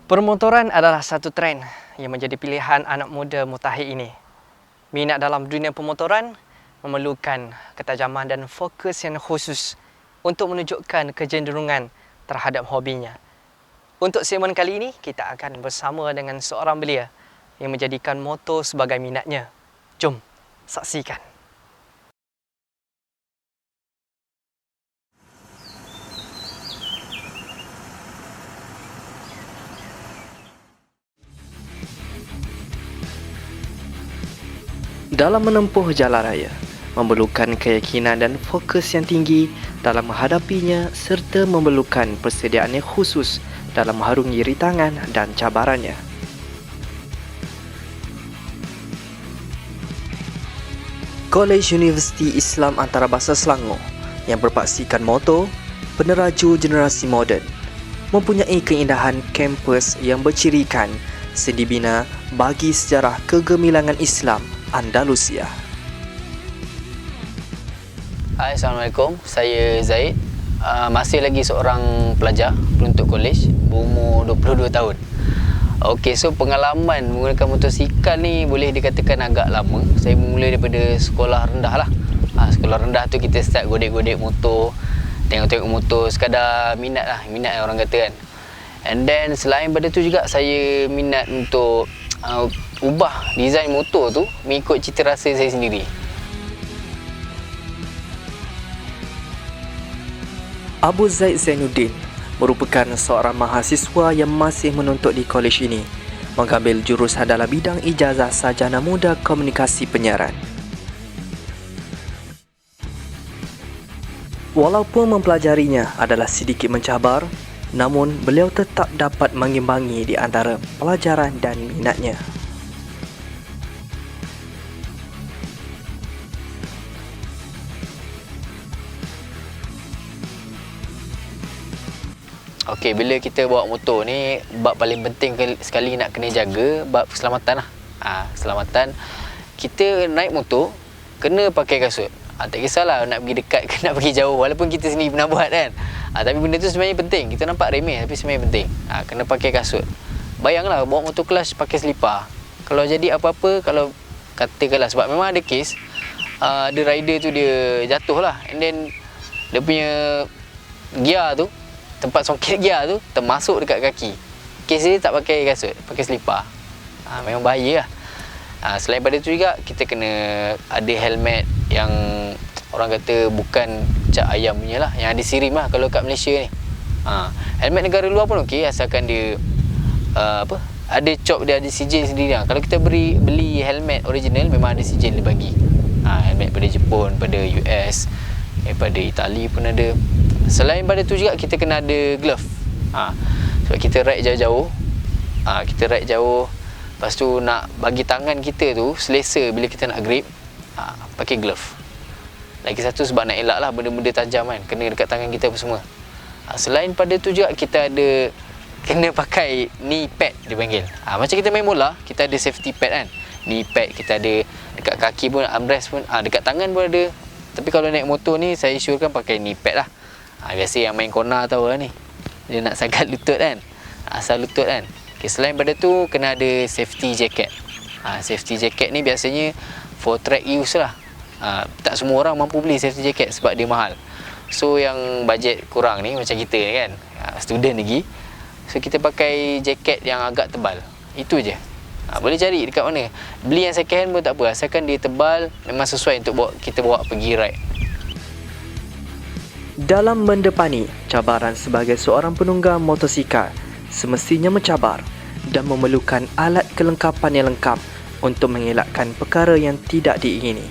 Permotoran adalah satu trend yang menjadi pilihan anak muda mutakhir ini. Minat dalam dunia pemotoran memerlukan ketajaman dan fokus yang khusus untuk menunjukkan kecenderungan terhadap hobinya. Untuk segmen kali ini, kita akan bersama dengan seorang belia yang menjadikan motor sebagai minatnya. Jom saksikan. Dalam menempuh jalan raya, memerlukan keyakinan dan fokus yang tinggi dalam menghadapinya serta memerlukan persediaan yang khusus dalam mengharungi rintangan dan cabarannya. Kolej Universiti Islam Antarabangsa Selangor yang berpaksikan moto Peneraju Generasi Moden mempunyai keindahan kampus yang bercirikan sendi bina bagi sejarah kegemilangan Islam Andalusia. Hai, Assalamualaikum. Saya Zaid. Masih lagi seorang pelajar penuntut kolej, berumur 22 tahun. Okey, so pengalaman menggunakan motosikal ni boleh dikatakan agak lama. Saya mula daripada sekolah rendah lah. Sekolah rendah tu kita start godek-godek motor, tengok-tengok motor, sekadar minat orang kata kan. And then selain pada tu juga saya minat untuk ubah design motor tu mengikut cita rasa saya sendiri. Abu Zaid Zainuddin merupakan seorang mahasiswa yang masih menuntut di kolej ini, mengambil jurusan dalam bidang ijazah sarjana muda komunikasi penyiaran. Walaupun mempelajarinya adalah sedikit mencabar, namun beliau tetap dapat mengimbangi di antara pelajaran dan minatnya. Okey, bila kita bawa motor ni, bab paling penting sekali nak kena jaga bab keselamatan lah. Keselamatan. Kita naik motor kena pakai kasut. Tak kisahlah nak pergi dekat ke nak pergi jauh, walaupun kita sendiri pernah buat kan. Tapi benda tu sebenarnya penting. Kita nampak remeh tapi sebenarnya penting. Kena pakai kasut. Bayanglah bawa motor kelas pakai selipar. Kalau jadi apa-apa, kalau katakanlah sebab memang ada kes, ada rider tu dia jatuh lah. And then dia punya gear tu, tempat soket gear tu termasuk dekat kaki. Kes dia tak pakai kasut, pakai selipar. Memang bahaya lah. Selain pada tu juga kita kena ada helmet yang orang kata bukan cap ayam punya lah, yang ada sirim lah kalau kat Malaysia ni. Helmet negara luar pun okey, asalkan dia ada cop dia, ada sijil sendiri lah. Kalau kita beli helmet original memang ada sijil dia bagi. Helmet pada Jepun, pada US, daripada Itali pun ada. Selain pada tu juga kita kena ada glove. Sebab kita ride jauh-jauh. Lepas tu nak bagi tangan kita tu selesa bila kita nak grip, pakai glove. Lagi satu sebab nak elak lah benda-benda tajam kan, kena dekat tangan kita apa semua. Selain pada tu juga kita ada kena pakai knee pad dia panggil. Macam kita main bola, kita ada safety pad kan. Knee pad kita ada dekat kaki pun, armrest pun, dekat tangan pun ada. Tapi kalau naik motor ni saya syorkan pakai knee pad lah. Biasa yang main corner tahu lah ni, dia nak sangat lutut kan, asal lutut kan. Okay, selain pada tu kena ada safety jacket. Safety jacket ni biasanya for track use lah. Tak semua orang mampu beli safety jacket sebab dia mahal. So yang bajet kurang ni macam kita ni kan, student lagi, so kita pakai jacket yang agak tebal. Itu je. Boleh cari dekat mana. Beli yang second hand pun tak apa, asalkan dia tebal, memang sesuai untuk kita bawa pergi ride. Dalam mendepani cabaran sebagai seorang penunggang motosikal, semestinya mencabar dan memerlukan alat kelengkapan yang lengkap untuk mengelakkan perkara yang tidak diingini.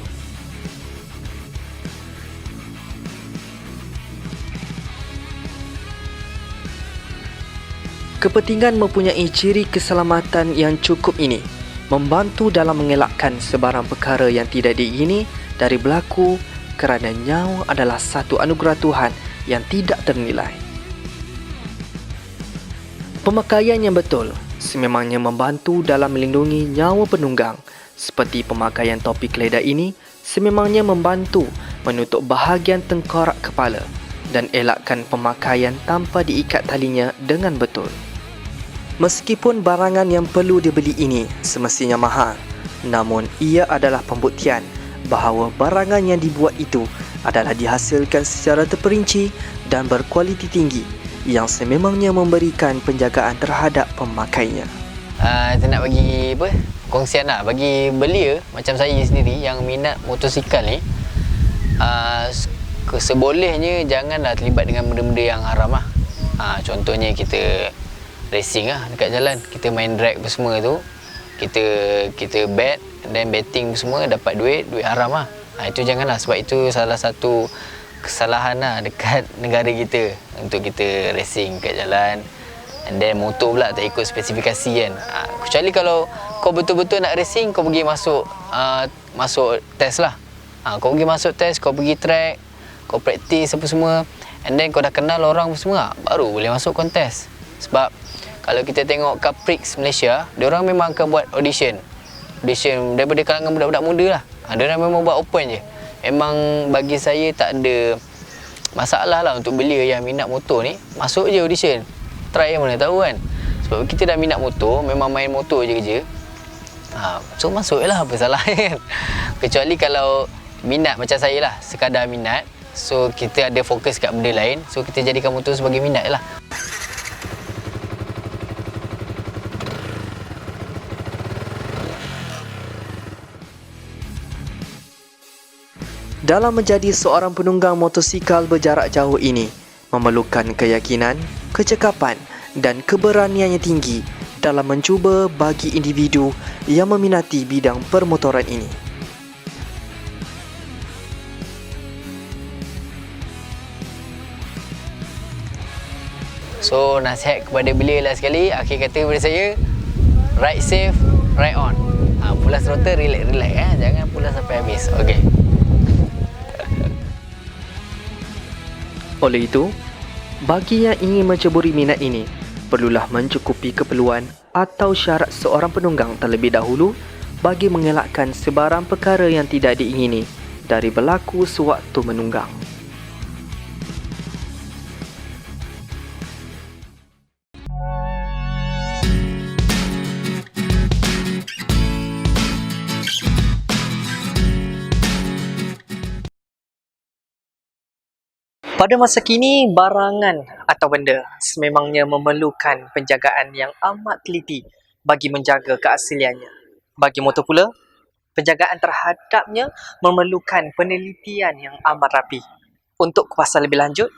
Kepentingan mempunyai ciri keselamatan yang cukup ini membantu dalam mengelakkan sebarang perkara yang tidak diingini dari berlaku, kerana nyawa adalah satu anugerah Tuhan yang tidak ternilai. Pemakaian yang betul sememangnya membantu dalam melindungi nyawa penunggang, seperti pemakaian topi keledai ini sememangnya membantu menutup bahagian tengkorak kepala dan elakkan pemakaian tanpa diikat talinya dengan betul. Meskipun barangan yang perlu dibeli ini semestinya mahal, namun ia adalah pembuktian bahawa barangan yang dibuat itu adalah dihasilkan secara terperinci dan berkualiti tinggi yang sememangnya memberikan penjagaan terhadap pemakainya. Saya nak bagi kongsian lah bagi belia macam saya sendiri yang minat motosikal ni. Sebolehnya janganlah terlibat dengan benda-benda yang haram lah. Contohnya kita racing lah dekat jalan, kita main drag semua tu, kita bet dan betting semua, dapat duit haram lah. Itu janganlah, sebab itu salah satu kesalahan lah dekat negara kita untuk kita racing kat jalan. And then motor pula tak ikut spesifikasi kan. Kecuali kalau kau betul-betul nak racing, kau pergi masuk test lah. Kau pergi masuk test, kau pergi track, kau praktis apa semua, and then kau dah kenal orang semua, baru boleh masuk kontes. Sebab kalau kita tengok Caprix Malaysia, diorang memang akan buat audition daripada kalangan budak-budak muda lah. Diorang memang buat open je. Memang bagi saya tak ada masalah lah untuk belia yang minat motor ni, masuk je audition, try, mana tahu kan. Sebab kita dah minat motor, memang main motor je kerja, so masuk je lah, apa salah kan. Kecuali kalau minat macam saya lah, sekadar minat, so kita ada fokus kat benda lain, so kita jadikan motor sebagai minat je lah. Dalam menjadi seorang penunggang motosikal berjarak jauh ini memerlukan keyakinan, kecekapan dan keberanian yang tinggi dalam mencuba bagi individu yang meminati bidang permotoran ini. So nasihat kepada belia lah sekali, akhir kata daripada saya, ride safe, ride on. Pulas throttle, relax jangan pulas sampai habis. Okey. Oleh itu, bagi yang ingin menceburi minat ini, perlulah mencukupi keperluan atau syarat seorang penunggang terlebih dahulu bagi mengelakkan sebarang perkara yang tidak diingini dari berlaku sewaktu menunggang. Pada masa kini, barangan atau benda sememangnya memerlukan penjagaan yang amat teliti bagi menjaga keasliannya. Bagi motor pula, penjagaan terhadapnya memerlukan penelitian yang amat rapi. Untuk kupasan lebih lanjut,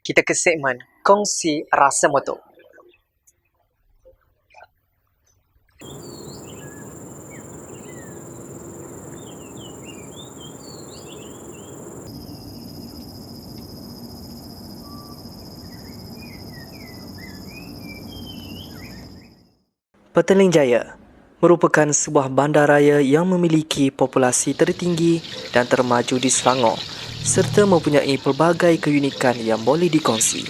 kita ke segmen kongsi rasa motor. Petaling Jaya merupakan sebuah bandaraya yang memiliki populasi tertinggi dan termaju di Selangor serta mempunyai pelbagai keunikan yang boleh dikongsi.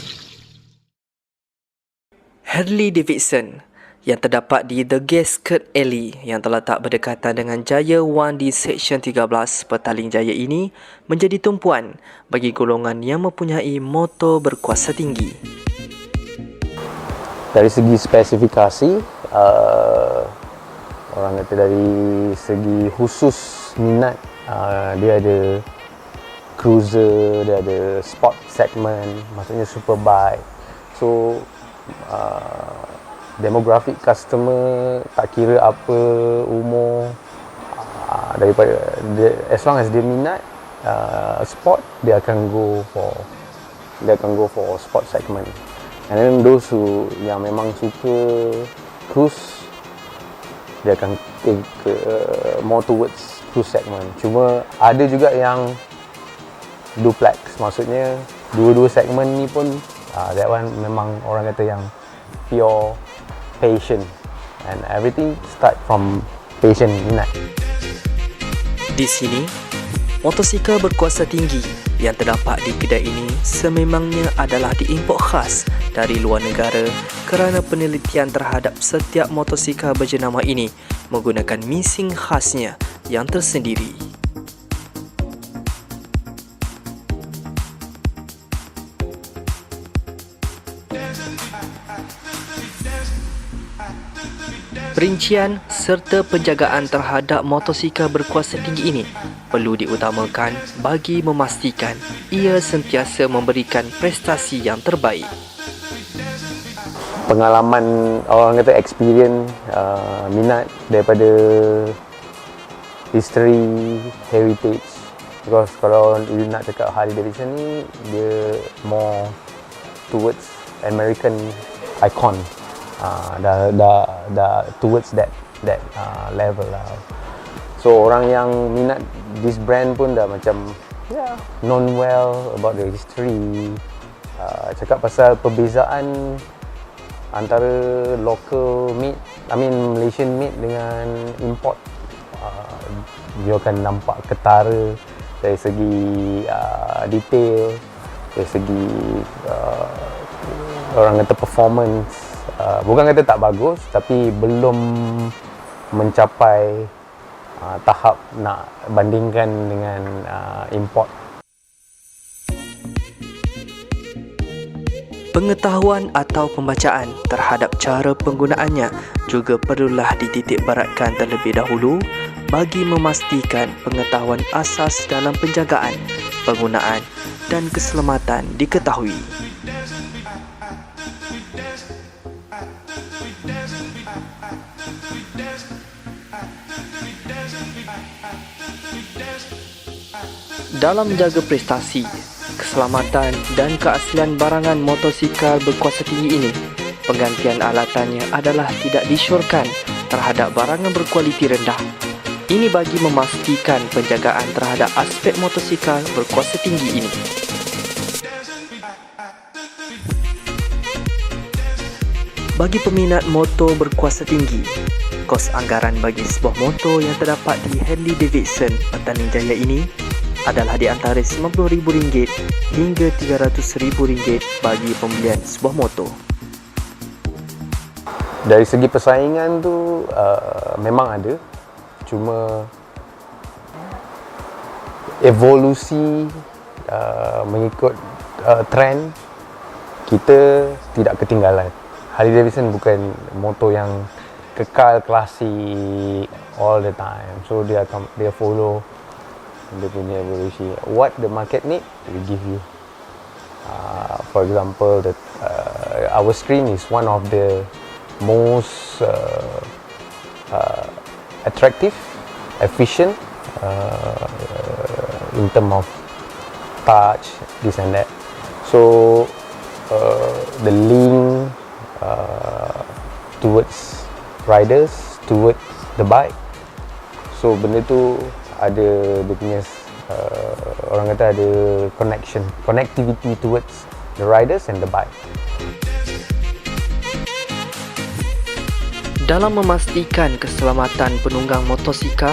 Harley Davidson yang terdapat di The Gasket Alley yang terletak berdekatan dengan Jaya One di Seksyen 13 Petaling Jaya ini menjadi tumpuan bagi golongan yang mempunyai motor berkuasa tinggi. Dari segi spesifikasi, orang kata dari segi khusus minat, dia ada cruiser, dia ada sport segment, maksudnya superbike. So demographic customer tak kira apa umur, daripada dia, as long as dia minat sport, dia akan go for sport segment. And then those who yang memang suka cruise, dia akan more towards cruise segment. Cuma ada juga yang duplex, maksudnya dua-dua segmen ni pun that one memang orang kata yang pure passion, and everything start from passion, minat. Di sini, motosikal berkuasa tinggi yang terdapat di kedai ini sememangnya adalah diimport khas dari luar negara kerana penelitian terhadap setiap motosikal berjenama ini menggunakan mesin khasnya yang tersendiri. Perincian serta penjagaan terhadap motosikal berkuasa tinggi ini perlu diutamakan bagi memastikan ia sentiasa memberikan prestasi yang terbaik. Pengalaman, orang kata experience, minat daripada history, heritage. Because kalau you nak cakap Harley Davidson ni, dia more towards American icon. Dah towards that level lah. So orang yang minat this brand pun dah macam known well about the history. Cakap pasal perbezaan antara local made, Malaysian made dengan import, you akan nampak ketara dari segi detail, dari segi orang kata performance. Bukan kata tak bagus, tapi belum mencapai tahap nak bandingkan dengan import. Pengetahuan atau pembacaan terhadap cara penggunaannya juga perlulah dititik beratkan terlebih dahulu bagi memastikan pengetahuan asas dalam penjagaan, penggunaan dan keselamatan diketahui. Dalam menjaga prestasi, keselamatan dan keaslian barangan motosikal berkuasa tinggi ini, penggantian alatannya adalah tidak disyorkan terhadap barangan berkualiti rendah. Ini bagi memastikan penjagaan terhadap aspek motosikal berkuasa tinggi ini. Bagi peminat motor berkuasa tinggi, kos anggaran bagi sebuah motor yang terdapat di Harley Davidson Petaling Jaya ini adalah di antara RM90,000 hingga RM300,000 bagi pembelian sebuah motor. Dari segi persaingan tu memang ada, cuma evolusi mengikut trend, kita tidak ketinggalan. Harley Davidson bukan motor yang kekal klasik all the time, so dia follow dia punya evolusi. What the market need, we give you. For example, our screen is one of the most attractive, efficient in terms of touch, this and that. So the link towards riders, towards the bike. So benda tu ada dia punya orang kata ada connectivity towards the riders and the bike. Dalam memastikan keselamatan penunggang motosikal,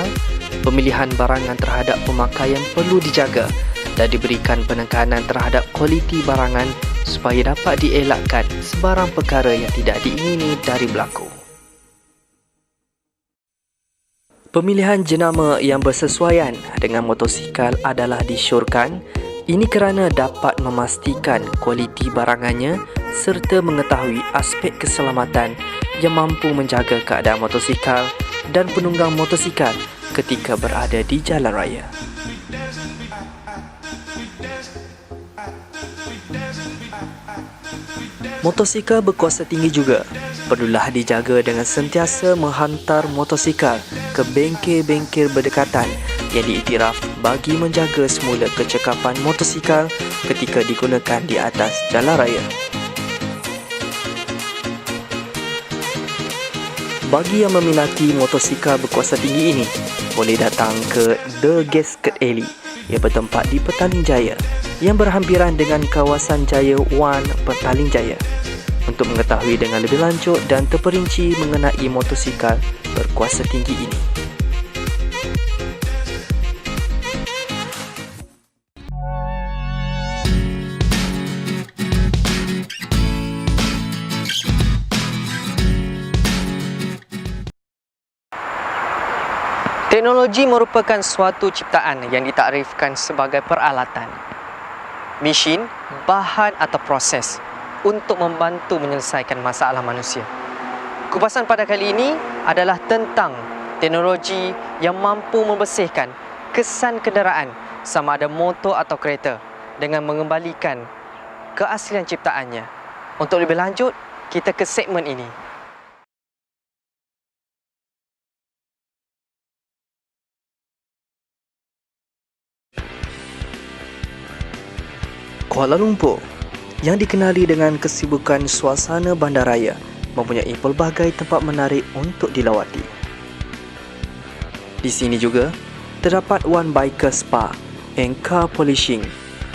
pemilihan barangan terhadap pemakaian perlu dijaga dan diberikan penekanan terhadap kualiti barangan supaya dapat dielakkan sebarang perkara yang tidak diingini dari berlaku. Pemilihan jenama yang bersesuaian dengan motosikal adalah disyorkan. Ini kerana dapat memastikan kualiti barangannya serta mengetahui aspek keselamatan yang mampu menjaga keadaan motosikal dan penunggang motosikal ketika berada di jalan raya. Motosikal berkuasa tinggi juga perlulah dijaga dengan sentiasa menghantar motosikal ke bengkel-bengkel berdekatan yang diiktiraf bagi menjaga semula kecekapan motosikal ketika digunakan di atas jalan raya. Bagi yang meminati motosikal berkuasa tinggi ini, boleh datang ke The Gasket Alley yang bertempat di Petaling Jaya yang berhampiran dengan kawasan Jaya One Petaling Jaya untuk mengetahui dengan lebih lanjut dan terperinci mengenai motosikal berkuasa tinggi ini. Teknologi merupakan suatu ciptaan yang ditakrifkan sebagai peralatan, mesin, bahan atau proses untuk membantu menyelesaikan masalah manusia. Kupasan pada kali ini adalah tentang teknologi yang mampu membersihkan kesan kenderaan sama ada motor atau kereta dengan mengembalikan keaslian ciptaannya. Untuk lebih lanjut, kita ke segmen ini. Kuala Lumpur yang dikenali dengan kesibukan suasana bandaraya mempunyai pelbagai tempat menarik untuk dilawati. Di sini juga terdapat One Biker Spa and Car Polishing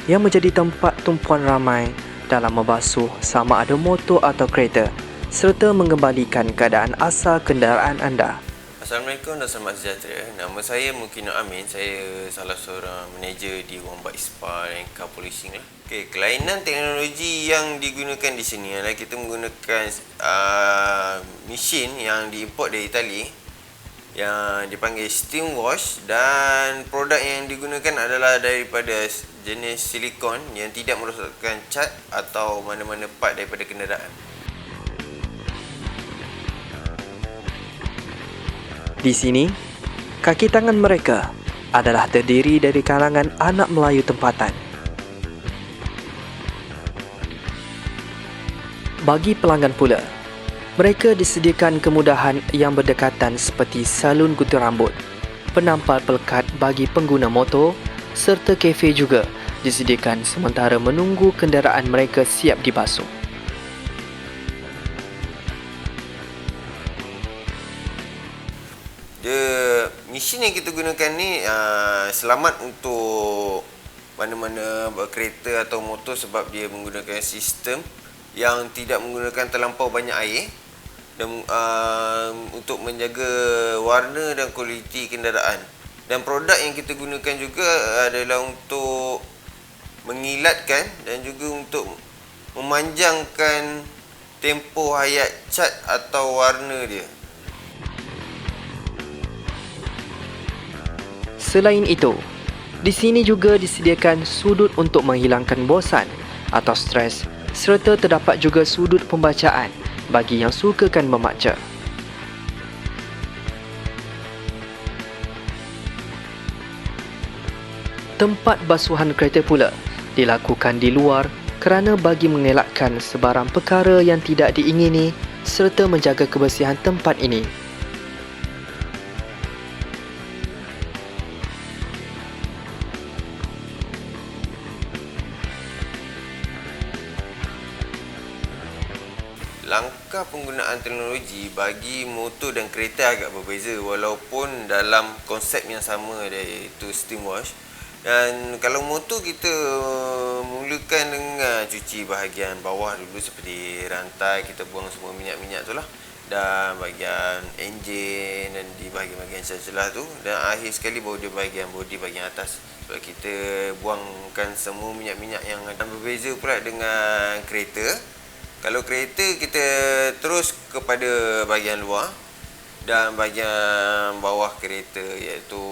yang menjadi tempat tumpuan ramai dalam membasuh sama ada motor atau kereta serta mengembalikan keadaan asal kenderaan anda. Assalamualaikum dan selamat sejahtera. Nama saya Mukino Amin. Saya salah seorang manager di One Bike Spa dan Car Polishing lah. Okey, kelainan teknologi yang digunakan di sini adalah kita menggunakan mesin yang diimport dari Itali yang dipanggil steam wash, dan produk yang digunakan adalah daripada jenis silikon yang tidak merosakkan cat atau mana-mana part daripada kenderaan. Di sini, kaki tangan mereka adalah terdiri dari kalangan anak Melayu tempatan. Bagi pelanggan pula, mereka disediakan kemudahan yang berdekatan seperti salon gunting rambut, penampal pelekat bagi pengguna motor serta kafe juga disediakan sementara menunggu kenderaan mereka siap dibasuh. Mesin yang kita gunakan ni selamat untuk mana-mana kereta atau motor sebab dia menggunakan sistem yang tidak menggunakan terlampau banyak air dan untuk menjaga warna dan kualiti kenderaan. Dan produk yang kita gunakan juga adalah untuk mengilatkan dan juga untuk memanjangkan tempoh hayat cat atau warna dia. Selain itu, di sini juga disediakan sudut untuk menghilangkan bosan atau stres serta terdapat juga sudut pembacaan bagi yang sukakan membaca. Tempat basuhan kereta pula dilakukan di luar kerana bagi mengelakkan sebarang perkara yang tidak diingini serta menjaga kebersihan tempat ini. Langkah penggunaan teknologi bagi motor dan kereta agak berbeza walaupun dalam konsep yang sama, iaitu steam wash. Dan kalau motor kita mulakan dengan cuci bahagian bawah dulu seperti rantai, kita buang semua minyak-minyak tu lah, dan bahagian enjin dan di bahagian-bahagian celah-celah tu, dan akhir sekali baru di bahagian bodi bahagian atas. Sebab kita buangkan semua minyak-minyak yang ada. Berbeza pula dengan kereta. Kalau kereta kita terus kepada bahagian luar dan bahagian bawah kereta, iaitu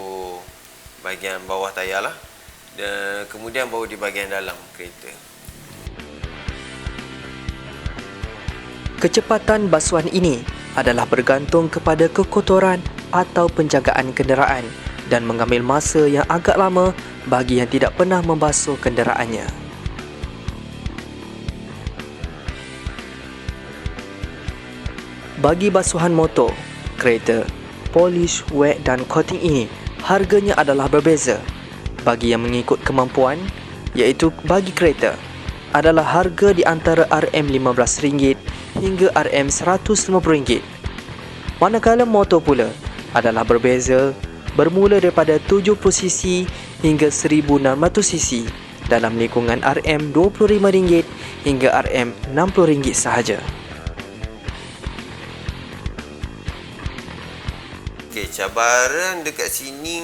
bahagian bawah tayar lah, dan kemudian baru di bahagian dalam kereta. Kecepatan basuhan ini adalah bergantung kepada kekotoran atau penjagaan kenderaan dan mengambil masa yang agak lama bagi yang tidak pernah membasuh kenderaannya. Bagi basuhan motor, kereta, polish, wet dan coating ini harganya adalah berbeza. Bagi yang mengikut kemampuan, iaitu bagi kereta, adalah harga di antara RM15 hingga RM150. Manakala motor pula adalah berbeza, bermula daripada 70cc hingga 1600cc dalam lingkungan RM25 hingga RM60 sahaja. Okey, cabaran dekat sini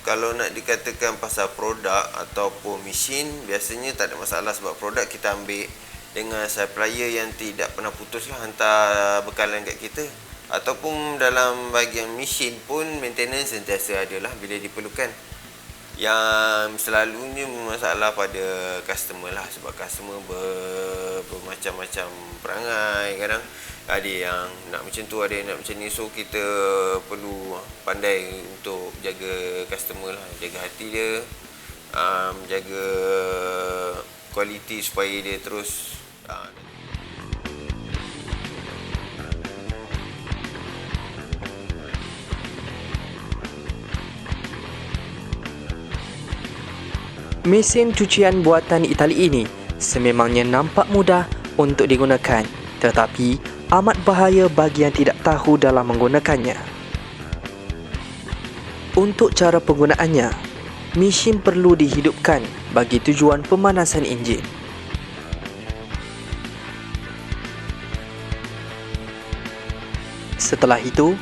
kalau nak dikatakan pasal produk ataupun mesin, biasanya tak ada masalah sebab produk kita ambil dengan supplier yang tidak pernah putus lah hantar bekalan kat kita. Ataupun dalam bahagian mesin pun maintenance sentiasa ada lah bila diperlukan. yang selalunya bermasalah pada customer lah, sebab customer bermacam-macam perangai. Kadang ada yang nak macam tu, ada yang nak macam ni. So kita perlu pandai untuk jaga customer lah, jaga hati dia, jaga kualiti supaya dia terus Mesin cucian buatan Itali ini sememangnya nampak mudah untuk digunakan, tetapi amat bahaya bagi yang tidak tahu dalam menggunakannya. Untuk cara penggunaannya, mesin perlu dihidupkan bagi tujuan pemanasan enjin. Setelah itu,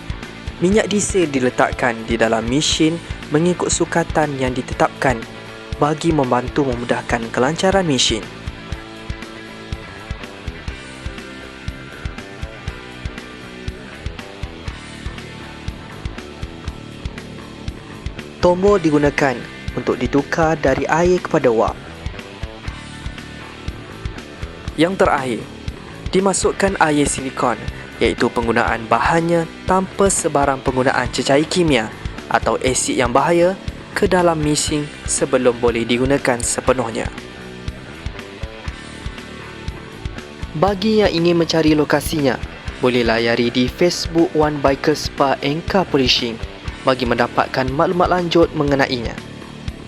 minyak diesel diletakkan di dalam mesin mengikut sukatan yang ditetapkan bagi membantu memudahkan kelancaran mesin. Tombol digunakan untuk ditukar dari air kepada wap. Yang terakhir, dimasukkan air silikon, iaitu penggunaan bahannya tanpa sebarang penggunaan cecair kimia atau asid yang bahaya ke dalam mesin sebelum boleh digunakan sepenuhnya. Bagi yang ingin mencari lokasinya, boleh layari di Facebook One Biker Spa and Car Polishing bagi mendapatkan maklumat lanjut mengenainya.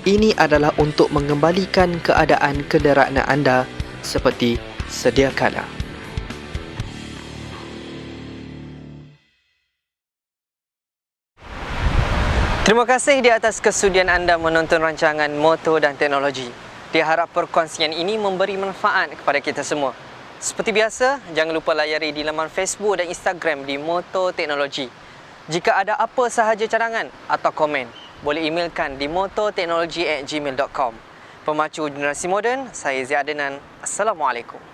Ini adalah untuk mengembalikan keadaan kenderaan anda seperti sedia kala. Terima kasih di atas kesudian anda menonton rancangan Motor dan Teknologi. Diharap perkongsian ini memberi manfaat kepada kita semua. Seperti biasa, jangan lupa layari di laman Facebook dan Instagram di Motor Teknologi. Jika ada apa sahaja cadangan atau komen, boleh emailkan di motorteknologi@gmail.com. Pemacu generasi moden, saya Zia Adenan. Assalamualaikum.